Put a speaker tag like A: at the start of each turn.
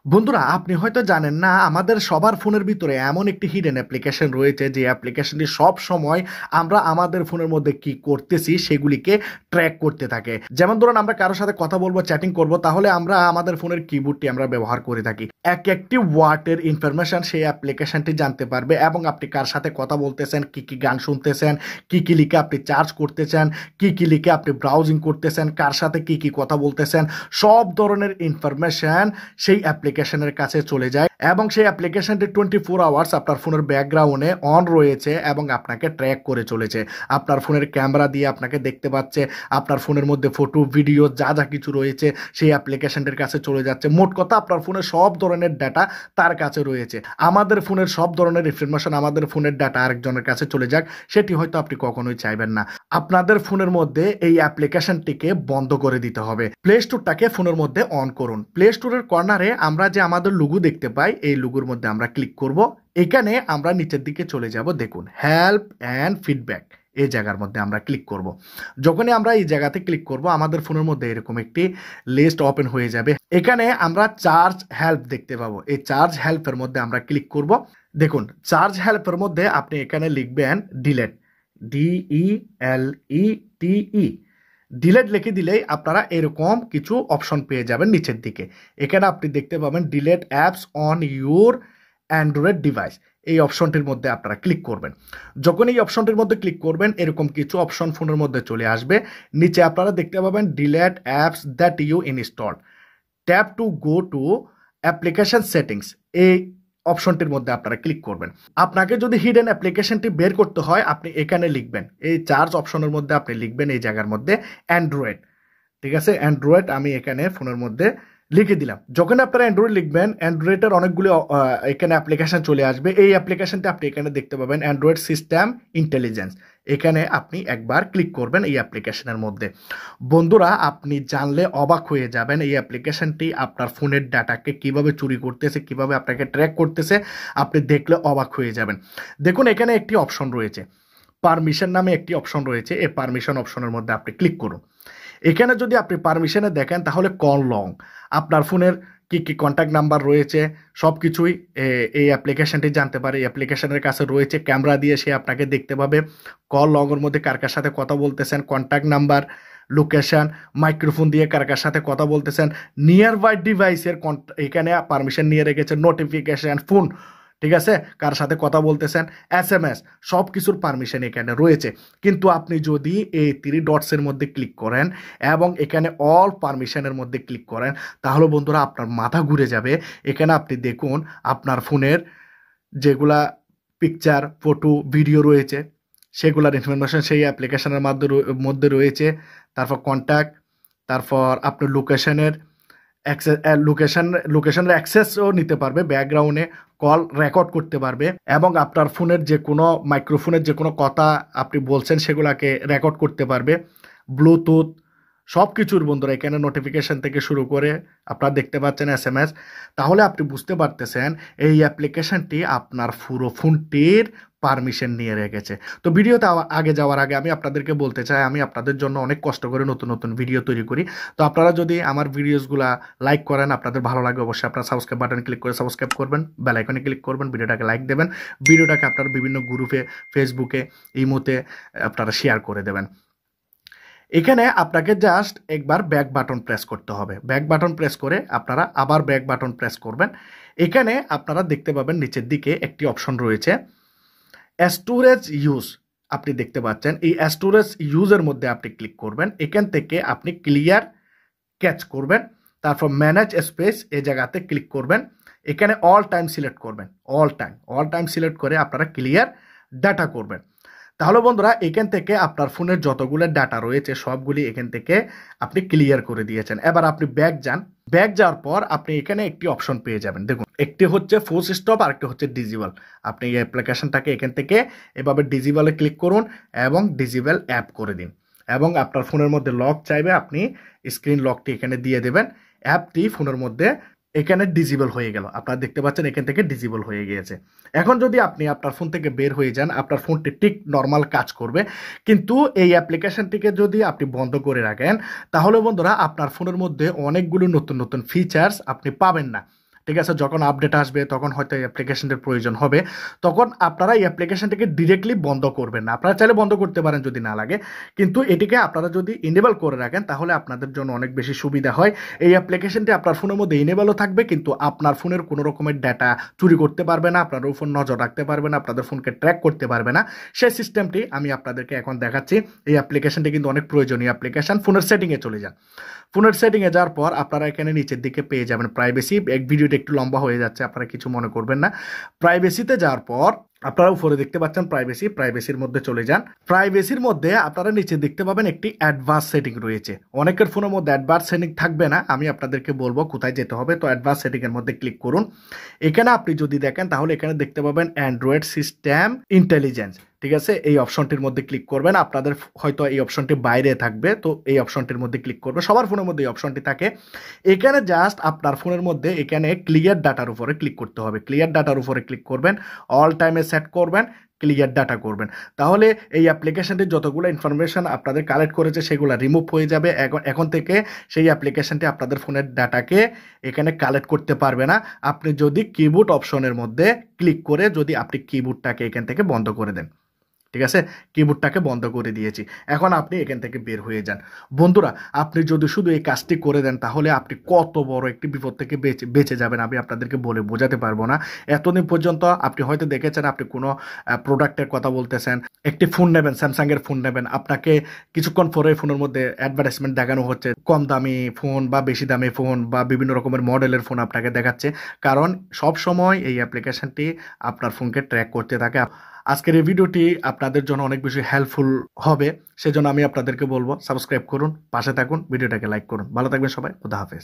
A: বন্ধুরা, আপনি হয়তো জানেন না আমাদের সবার ফোনের ভিতরে এমন একটি হিডেন অ্যাপ্লিকেশন রয়েছে যে অ্যাপ্লিকেশনটি সব সময় আমরা আমাদের ফোনের মধ্যে কি করতেছি সেগুলিকে ট্র্যাক করতে থাকে। যেমন ধরুন, আমরা কারোর সাথে কথা বলবো, চ্যাটিং করব, তাহলে আমরা আমাদের ফোনের কিবোর্ডটি আমরা ব্যবহার করে থাকি। এক একটি ওয়ার্ডের ইনফরমেশন সেই অ্যাপ্লিকেশনটি জানতে পারবে এবং আপনি কার সাথে কথা বলতেছেন, কি কি গান শুনতেছেন, কি কি লিখে আপনি চার্জ করতেছেন, কি কি লিখে আপনি ব্রাউজিং করতেছেন, কার সাথে কি কি কথা বলতেছেন, সব ধরনের ইনফরমেশন সেই অ্যাপ্লিকেশনের কাছে চলে যায় এবং সেই অ্যাপ্লিকেশনটি 24 আওয়ার্স আপনার ফোনের ব্যাকগ্রাউন্ডে অন রয়েছে এবং আপনাকে ট্র্যাক করে চলেছে। আপনার ফোনের ক্যামেরা দিয়ে আপনাকে দেখতে পাচ্ছে, আপনার ফোনের মধ্যে ফটো, ভিডিও যা যা কিছু রয়েছে সেই অ্যাপ্লিকেশনটির কাছে চলে যাচ্ছে। মোট কথা, আপনার ফোনের সব ধরনের ডাটা তার কাছে রয়েছে। আমাদের ফোনের সব ধরনের ইনফরমেশন, আমাদের ফোনের ডাটা আরেকজনের কাছে চলে যাক, সেটি হয়তো আপনি কখনোই চাইবেন না। আপনাদের ফোনের মধ্যে এই অ্যাপ্লিকেশনটিকে বন্ধ করে দিতে হবে। প্লে স্টোরটাকে ফোনের মধ্যে অন করুন। প্লে স্টোরের কর্নারে আমরা যে আমাদের লোগো দেখতে পাই, এই লোগোর মধ্যে আমরা ক্লিক করব। এখানে আমরা নিচের দিকে চলে যাব, দেখুন হেল্প অ্যান্ড ফিডব্যাক, এই জায়গার মধ্যে আমরা ক্লিক করব। যখনই আমরা এই জায়গাতে ক্লিক করব, আমাদের ফোনের মধ্যে এরকম একটি লিস্ট ওপেন হয়ে যাবে। এখানে আমরা চার্জ হেল্প দেখতে পাবো। এই চার্জ হেল্পের মধ্যে আমরা ক্লিক করব। দেখুন, চার্জ হেল্পের মধ্যে আপনি এখানে লিখবেন ডিলেট, DELETE। ডিলেট লিখে দিলেই আপনারা এরকম কিছু অপশন পেয়ে যাবেন নিচের দিকে। এখানে আপনি দেখতে পাবেন delete apps on your Android device. এই অপশনটির মধ্যে আপনারা ক্লিক করবেন। যখন এই অপশনটির মধ্যে ক্লিক করবেন, এরকম কিছু অপশন ফোনের মধ্যে চলে আসবে। নিচে আপনারা দেখতে পাবেন delete apps that you install, tap to go to application settings. এই অপশনটির মধ্যে আপনারা ক্লিক করবেন। আপনাকে যদি হিডেন অ্যাপ্লিকেশনটি বের করতে হয়, আপনি এখানে লিখবেন, এই চার্জ অপশনের মধ্যে আপনি লিখবেন এই জায়গার মধ্যে অ্যান্ড্রয়েড। ঠিক আছে, অ্যান্ড্রয়েড আমি এখানে ফোনের মধ্যে লিখে দিলাম। যখন আপনারা অ্যান্ড্রয়েড লিখবেন, অ্যান্ড্রয়েডের অনেকগুলো এখানে অ্যাপ্লিকেশন চলে আসবে। এই অ্যাপ্লিকেশনটা আপনি এখানে দেখতে পাবেন অ্যান্ড্রয়েড সিস্টেম ইন্টেলিজেন্স। এখানে আপনি একবার ক্লিক করবেন এই অ্যাপ্লিকেশনের মধ্যে। বন্ধুরা, আপনি জানলে অবাক হয়ে যাবেন এই অ্যাপ্লিকেশনটি আপনার ফোনের ডাটাকে কিভাবে চুরি করতেছে, কিভাবে আপনাকে ট্র্যাক করতেছে। আপনি দেখলে অবাক হয়ে যাবেন। দেখুন, এখানে একটি অপশন রয়েছে, পারমিশন নামে একটি অপশন রয়েছে। এই পারমিশন অপশনের মধ্যে আপনি ক্লিক করুন। এখানে যদি আপনি পারমিশনে দেখেন, তাহলে কল লং, আপনার ফোনের কি কি কন্ট্যাক্ট নাম্বার রয়েছে সব কিছুই এই অ্যাপ্লিকেশনটি জানতে পারে। এই অ্যাপ্লিকেশনের কাছে রয়েছে ক্যামেরা দিয়ে সে আপনাকে দেখতে পাবে। কল লগের মধ্যে কার কার সাথে কথা বলতেছেন, কন্ট্যাক্ট নাম্বার, লোকেশন, মাইক্রোফোন দিয়ে কার কার সাথে কথা বলতেছেন, নিয়ার বাই ডিভাইসের এখানে পারমিশন নিয়ে রেখেছে, নোটিফিকেশন, ফোন, ঠিক আছে, কার সাথে কথা বলতেছেন, SMS, সব কিছুর পারমিশন এখানে রয়েছে। কিন্তু আপনি যদি এই 3 ডটসের মধ্যে ক্লিক করেন এবং এখানে অল পারমিশনের মধ্যে ক্লিক করেন, তাহলে বন্ধুরা আপনার মাথা ঘুরে যাবে। এখানে আপনি দেখুন আপনার ফোনের যেগুলা পিকচার, ফটো, ভিডিও রয়েছে সেগুলার ইনফরমেশন সেই অ্যাপ্লিকেশনের মধ্যে রয়েছে। তারপর কন্ট্যাক্ট, তারপর আপনার লোকেশনের অ্যাক্সেস, লোকেশনের অ্যাক্সেসও নিতে পারবে, ব্যাকগ্রাউন্ডে কল রেকর্ড করতে পারবে এবং আপনার ফোনের যে কোনো মাইক্রোফোনের যে কোনো কথা আপনি বলছেন সেগুলোকে রেকর্ড করতে পারবে। ব্লুটুথ, সব কিছুর বন্ধুরা এখানে নোটিফিকেশন থেকে শুরু করে আপনারা দেখতে পাচ্ছেন SMS। তাহলে আপনি বুঝতে পারতেছেন এই অ্যাপ্লিকেশনটি আপনার পুরো ফোনটির পারমিশন নিয়ে রেখেছে। তো ভিডিওতে আগে যাওয়ার আগে আমি আপনাদেরকে বলতে চাই, আমি আপনাদের জন্য অনেক কষ্ট করে নতুন নতুন ভিডিও তৈরি করি। তো আপনারা যদি আমার ভিডিওসগুলো লাইক করেন, আপনাদের ভালো লাগে, অবশ্যই আপনারা সাবস্ক্রাইব বাটন ক্লিক করে সাবস্ক্রাইব করবেন, বেল আইকনে ক্লিক করবেন, ভিডিওটাকে লাইক দেবেন, ভিডিওটাকে আপনার বিভিন্ন গ্রুপে, ফেসবুকে, ইমোতে আপনারা শেয়ার করে দেবেন। এখানে আপনাকে জাস্ট একবার ব্যাক বাটন প্রেস করতে হবে। ব্যাক বাটন প্রেস করে আপনারা আবার ব্যাক বাটন প্রেস করবেন। এখানে আপনারা দেখতে পাবেন নিচের দিকে একটি অপশন রয়েছে স্টোরেজ ইউজ, আপনি দেখতে পাচ্ছেন এই স্টোরেজ ইউজের মধ্যে আপনি ক্লিক করবেন। এখান থেকে আপনি ক্লিয়ার ক্যাচ করবেন, তারপর ম্যানেজ স্পেস এই জায়গাতে ক্লিক করবেন। এখানে অল টাইম সিলেক্ট করবেন, অল টাইম সিলেক্ট করে আপনারা ক্লিয়ার ডাটা করবেন। তাহলে বন্ধুরা এখান থেকে আপনার ফোনের যতগুলো ডাটা রয়েছে সবগুলি এখান থেকে আপনি ক্লিয়ার করে দিয়েছেন। এবার আপনি ব্যাক যান, ব্যাক যাওয়ার পর আপনি এখানে একটি অপশন পেয়ে যাবেন। দেখুন, একটি হচ্ছে ফোর্স স্টপ আর একটি হচ্ছে ডিজেবল। আপনি এই অ্যাপ্লিকেশনটাকে এখান থেকে এভাবে ডিজেবলে ক্লিক করুন এবং ডিজেবল অ্যাপ করে দিন এবং আপনার ফোনের মধ্যে লক চাইবে, আপনি স্ক্রিন লকটি এখানে দিয়ে দেবেন। অ্যাপটি ফোনের মধ্যে এখানে ডিজেবল হয়ে গেল, আপনারা দেখতে পাচ্ছেন এখান থেকে ডিজেবল হয়ে গিয়েছে। এখন যদি আপনি আপনার ফোন থেকে বের হয়ে যান, আপনার ফোনটি ঠিক নর্মাল কাজ করবে। কিন্তু এই অ্যাপ্লিকেশনটিকে যদি আপনি বন্ধ করে রাখেন, তাহলে বন্ধুরা আপনার ফোনের মধ্যে অনেকগুলো নতুন নতুন ফিচার্স আপনি পাবেন না। ঠিক আছে, যখন আপডেট আসবে তখন হয়তো এই অ্যাপ্লিকেশনটির প্রয়োজন হবে, তখন আপনারা এই অ্যাপ্লিকেশনটিকে ডিরেক্টলি বন্ধ করবেন না। আপনারা চাইলে বন্ধ করতে পারেন যদি না লাগে, কিন্তু এটিকে আপনারা যদি ইনেবল করে রাখেন তাহলে আপনাদের জন্য অনেক বেশি সুবিধা হয়। এই অ্যাপ্লিকেশনটি আপনার ফোনের মধ্যে ইনেবলও থাকবে, কিন্তু আপনার ফোনের কোনো রকমের ডাটা চুরি করতে পারবে না, আপনার ফোন নজর রাখতে পারবে না, আপনাদের ফোনকে ট্র্যাক করতে পারবে না। সেই সিস্টেমটি আমি আপনাদেরকে এখন দেখাচ্ছি। এই অ্যাপ্লিকেশনটি কিন্তু অনেক প্রয়োজনীয় অ্যাপ্লিকেশন। ফোনের সেটিংয়ে চলে যান। ফোনের সেটিংয়ে যাওয়ার পর আপনারা এখানে নিচের দিকে পেয়ে যাবেন প্রাইভেসি। ভিডিওটা একটু লম্বা হয়ে যাচ্ছে, আপনারা কিছু মনে করবেন না। প্রাইভেসিতে যাওয়ার পর আপনারা উপরে দেখতে পাচ্ছেন প্রাইভেসির মধ্যে চলে যান। প্রাইভেসির মধ্যে আপনারা নিচে দেখতে পাবেন একটি অ্যাডভান্স সেটিং রয়েছে। অনেকের ফোনের মধ্যে অ্যাডভান্স সেটিং থাকবে না, আমি আপনাদেরকে বলবো কোথায় যেতে হবে। তো অ্যাডভান্স সেটিংয়ের মধ্যে ক্লিক করুন। এখানে আপনি যদি দেখেন তাহলে এখানে দেখতে পাবেন অ্যান্ড্রয়েড সিস্টেম ইন্টেলিজেন্স, ঠিক আছে। এই অপশনটির মধ্যে ক্লিক করবেন। আপনাদের হয়তো এই অপশনটি বাইরে থাকবে, তো এই অপশনটির মধ্যে ক্লিক করবে। সবার ফোনের মধ্যে এই অপশনটি থাকে। এখানে জাস্ট আপনার ফোনের মধ্যে এখানে ক্লিয়ার ডাটার উপরে ক্লিক করতে হবে। ক্লিয়ার ডাটার উপরে ক্লিক করবেন, অল টাইমে সেট করবেন, ক্লিয়ার ডাটা করবেন। তাহলে এই অ্যাপ্লিকেশনটি যতগুলো ইনফরমেশন আপনাদের কালেক্ট করেছে সেগুলো রিমুভ হয়ে যাবে। এখন থেকে সেই অ্যাপ্লিকেশনটি আপনাদের ফোনের ডাটাকে এখানে কালেক্ট করতে পারবে না। আপনি যদি কিবোর্ড অপশনের মধ্যে ক্লিক করে যদি আপনি কিবোর্ডটাকে এখান থেকে বন্ধ করে দেন, ঠিক আছে, কিবোর্ডটাকে বন্ধ করে দিয়েছি, এখন আপনি এখান থেকে বের হয়ে যান। বন্ধুরা, আপনি যদি শুধু এই কাজটি করে দেন তাহলে আপনি কত বড় একটি বিপদ থেকে বেঁচে যাবেন আমি আপনাদেরকে বলে বোঝাতে পারবো না। এতদিন পর্যন্ত আপনি হয়তো দেখেছেন, আপনি কোনো প্রোডাক্টের কথা বলতেছেন, একটি ফোন নেবেন, স্যামসাংয়ের ফোন নেবেন, আপনাকে কিছুক্ষণ পরে ফোনের মধ্যে অ্যাডভার্টাইজমেন্ট দেখানো হচ্ছে, কম দামি ফোন বা বেশি দামি ফোন বা বিভিন্ন রকমের মডেলের ফোন আপনাকে দেখাচ্ছে, কারণ সব সময় এই অ্যাপ্লিকেশনটি আপনার ফোনকে ট্র্যাক করতে থাকে। আজকের এই ভিডিওটি আপনাদের জন্য অনেক বেশি হেল্পফুল হবে, সেজন্য আমি আপনাদেরকে বলবো সাবস্ক্রাইব করুন, পাশে থাকুন, ভিডিওটাকে লাইক করুন। ভালো থাকবেন সবাই, খুদা হাফেজ।